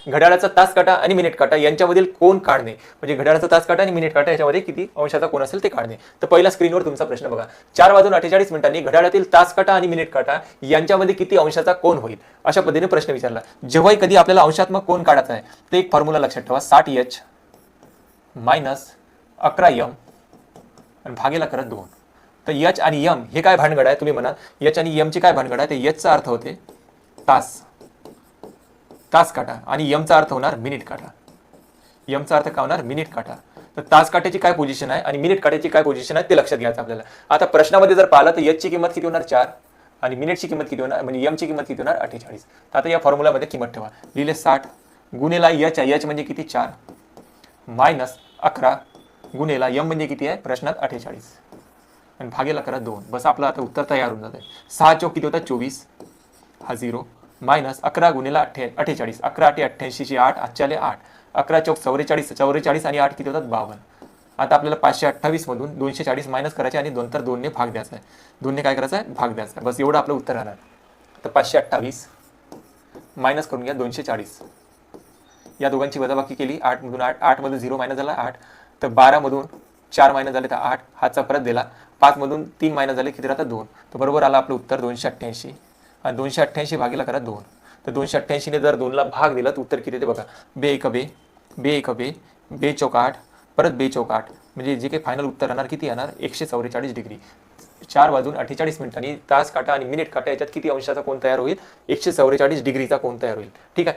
घड्याळाचा तास काटा आणि मिनिट काटा यांच्यामधील कोन काढणे, म्हणजे घड्याळाचा तास काटा आणि मिनिट काटा याच्यामध्ये किती अंशाचा कोन असेल ते काढणे. तर पहिला स्क्रीनवर तुमचा प्रश्न बघा, 4:48 घड्याळातील तास काटा आणि मिनिट काटा यांच्यामध्ये किती अंशाचा कोन होईल, अशा पद्धतीने प्रश्न विचारला. जेव्हाही कधी आपल्याला अंशात्मक कोन काढायचा आहे तर एक फॉर्म्युला लक्षात ठेवा, 60H मायनस 11M आणि भागेला करत 2. तर H आणि M हे काय भानगड आहे, तुम्ही म्हणा H आणि M ची काय भानगड आहे, तर H चा अर्थ होते तास काटा आणि M चा अर्थ होणार मिनिट काटा. M चा अर्थ काय होणार, मिनिट काटा. तर तास काट्याची काय पोझिशन आहे आणि मिनिट काट्याची काय पोझिशन आहे ते लक्षात घ्यायचं आपल्याला. आता प्रश्नामध्ये जर पाहिलं तर H ची किंमत किती होणार 4 आणि मिनिटची किंमत किती होणार, म्हणजे M ची किंमत किती होणार 48. तर आता या फॉर्म्युलामध्ये किंमत ठेवा, लिहिले 60 गुणेला H म्हणजे किती 4 मायनस 11 गुणेला M म्हणजे किती आहे प्रश्नात 48 आणि भागेला करा 2. बस आपलं आता उत्तर तयार होऊन जातं. 6 चौक किती होतात 24 हा 0 मायनस 11 गुणेला 48 11 8 88 8 आजच्याले 8 11 चौक 44 आणि 8 किती होतात 52. आता आपल्याला 528 मधून 240 मायनस करायचे आणि नंतर 2 ने भाग द्यायचा आहे. 2 ने काय करायचं आहे, भाग द्यायचा आहे. बस एवढं आपलं उत्तर राहणार. तर 528 मायनस करून घ्या 240, या दोघांची वजाबाकी केली, 8 मधून 8 मधून 0 मायनस झाला 8, तर 12 मधून 4 मायनस झाले तर 8, हातचा परत दिला, 5 मधून 3 मायनस झाले किती राहतात 2. तर बरोबर आला आपलं उत्तर 288 आणि 288 भागीला करा 2. तर 288 ने जर 2 ला भाग दिला तर उत्तर किती ते बघा, बे एक बे चौक 8 परत बे चौक 8, म्हणजे जे काही फायनल उत्तर राहणार किती येणार 144 डिग्री. 4 वाजून 48 मिनिटांनी तास काटा आणि मिनिट काटा याच्यात किती अंशाचा कोन तयार होईल, 144 डिग्रीचा कोन तयार होईल. ठीक आहे.